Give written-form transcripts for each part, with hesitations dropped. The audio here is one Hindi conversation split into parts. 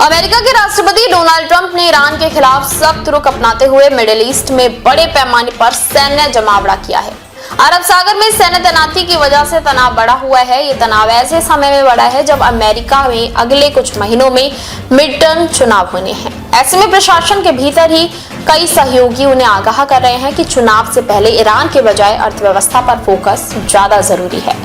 अमेरिका के राष्ट्रपति डोनाल्ड ट्रंप ने ईरान के खिलाफ सख्त रुख अपनाते हुए मिडिल ईस्ट में बड़े पैमाने पर सैन्य जमावड़ा किया है। अरब सागर में सैन्य तैनाती की वजह से तनाव बढ़ा हुआ है। ये तनाव ऐसे समय में बढ़ा है जब अमेरिका में अगले कुछ महीनों में मिड टर्म चुनाव होने हैं। ऐसे में प्रशासन के भीतर ही कई सहयोगी उन्हें आगाह कर रहे हैं कि चुनाव से पहले ईरान के बजाय अर्थव्यवस्था पर फोकस ज्यादा जरूरी है।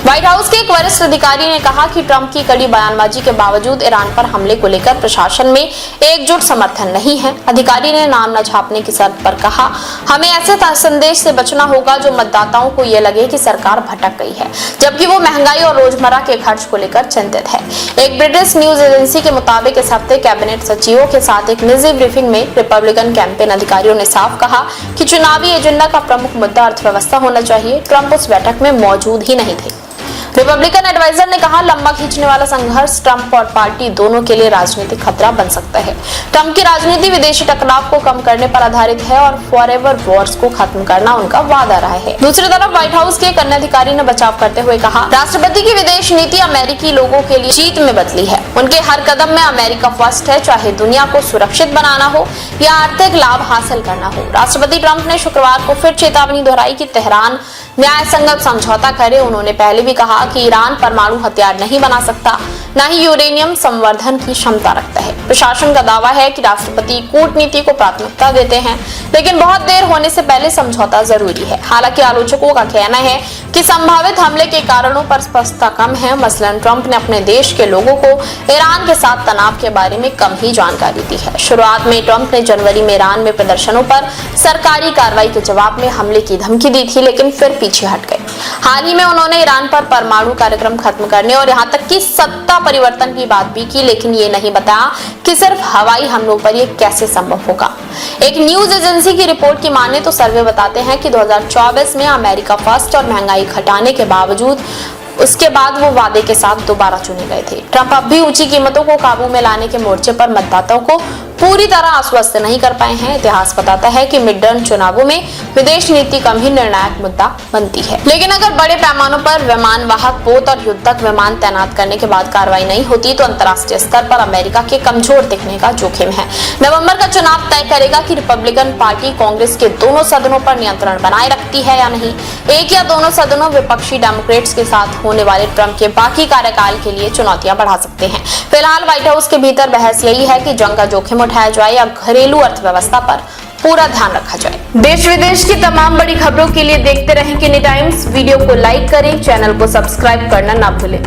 व्हाइट हाउस के एक वरिष्ठ अधिकारी ने कहा कि ट्रंप की कड़ी बयानबाजी के बावजूद ईरान पर हमले को लेकर प्रशासन में एकजुट समर्थन नहीं है। अधिकारी ने नाम न छापने की शर्त पर कहा, हमें ऐसे संदेश से बचना होगा जो मतदाताओं को ये लगे कि सरकार भटक गई है, जबकि वो महंगाई और रोजमर्रा के खर्च को लेकर चिंतित है। एक ब्रिटिश न्यूज एजेंसी के मुताबिक इस हफ्ते कैबिनेट सचिवों के साथ एक निजी ब्रीफिंग में रिपब्लिकन कैंपेन अधिकारियों ने साफ कहा कि चुनावी एजेंडा का प्रमुख मुद्दा अर्थव्यवस्था होना चाहिए। ट्रंप उस बैठक में मौजूद ही नहीं थे। रिपब्लिकन एडवाइजर ने कहा, लंबा खींचने वाला संघर्ष ट्रंप और पार्टी दोनों के लिए राजनीतिक खतरा बन सकता है। ट्रंप की राजनीति विदेशी टकराव को कम करने पर आधारित है और फॉरएवर वॉर्स को खत्म करना उनका वादा रहा है। दूसरी तरफ व्हाइट हाउस के एक अन्य अधिकारी ने बचाव करते हुए कहा, राष्ट्रपति की विदेश नीति अमेरिकी लोगों के लिए जीत में बदली है। उनके हर कदम में अमेरिका फर्स्ट है, चाहे दुनिया को सुरक्षित बनाना हो या आर्थिक लाभ हासिल करना हो। राष्ट्रपति ट्रंप ने शुक्रवार को फिर चेतावनी दोहराई कि तेहरान न्याय संगत समझौता करे। उन्होंने पहले भी कहा कि ईरान परमाणु हथियार नहीं बना सकता, न ही यूरेनियम संवर्धन की क्षमता रखता है। प्रशासन का दावा है कि राष्ट्रपति कूटनीति को प्राथमिकता देते हैं, लेकिन बहुत देर होने से पहले समझौता जरूरी है। हालांकि आलोचकों का कहना है कि संभावित हमले के कारणों पर स्पष्टता कम है। मसलन ट्रंप ने अपने देश के लोगों को ईरान के साथ तनाव के बारे में कम ही जानकारी दी है। शुरुआत में ट्रंप ने जनवरी में ईरान में प्रदर्शनों पर सरकारी कार्रवाई के जवाब में हमले की धमकी दी थी, लेकिन फिर पीछे हट गए। हाल ही में उन्होंने ईरान पर परमाणु कार्यक्रम खत्म करने और यहाँ तक कि सत्ता परिवर्तन की बात भी की, लेकिन ये नहीं बताया कि सिर्फ हवाई हमलों पर यह कैसे संभव होगा। एक न्यूज एजेंसी की रिपोर्ट की माने तो सर्वे बताते हैं कि 2024 में अमेरिका फर्स्ट और महंगाई घटाने के बावजूद उसके बाद वो वादे के साथ दोबारा चुने गए थे। ट्रंप अब भी ऊंची कीमतों को काबू में लाने के मोर्चे पर मतदाताओं को पूरी तरह आश्वस्त नहीं कर पाए हैं। इतिहास बताता है कि मिड टर्म चुनावों में विदेश नीति कम ही निर्णायक मुद्दा बनती है। लेकिन अगर बड़े पैमानों पर विमान वाहक पोत और युद्धक विमान तैनात करने के बाद कार्रवाई नहीं होती तो अंतर्राष्ट्रीय स्तर पर अमेरिका के कमजोर दिखने का जोखिम है। नवंबर का चुनाव तय करेगा कि रिपब्लिकन पार्टी कांग्रेस के दोनों सदनों पर नियंत्रण बनाए रखती है या नहीं। एक या दोनों सदनों विपक्षी डेमोक्रेट्स के साथ होने वाले ट्रंप के बाकी कार्यकाल के लिए चुनौतियां बढ़ा सकते हैं। फिलहाल व्हाइट हाउस के भीतर बहस यही है कि जंग का जोखिम उठाया जाए या घरेलू अर्थव्यवस्था पर पूरा ध्यान रखा जाए। देश विदेश की तमाम बड़ी खबरों के लिए देखते रहें किनी टाइम्स। वीडियो को लाइक करें, चैनल को सब्सक्राइब करना ना भूलें।